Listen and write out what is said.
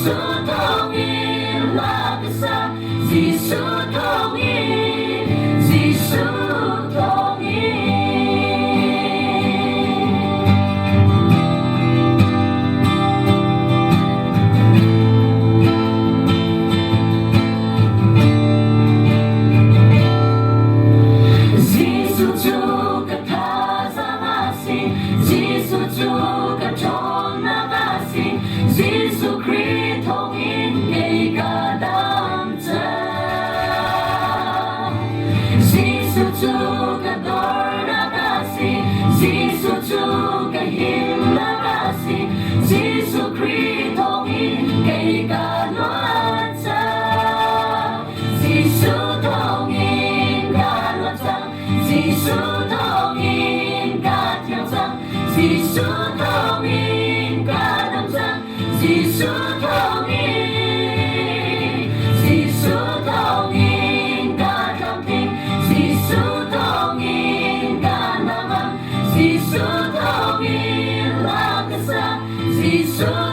Giêsu thông in là cái xa Giêsu thông in Giêsu thông in Giêsu 주 같아자마시 Giêsu 주 같존나가시 Giêsu Christ thông in ngày cả đam cha Giêsu 주 같돌나가시 Giêsu 주 같힘나가시 Giêsu Christ thông in ngày cả loạn cha Giêsu thông in cả loạn cha Giêsu thông in cả theo rằng Giêsu thông in cả đam rằng Giêsu thông in Giêsu thông in cả đam tình Giêsu thông in cả nam Giêsu thông in là cái xa Giêsu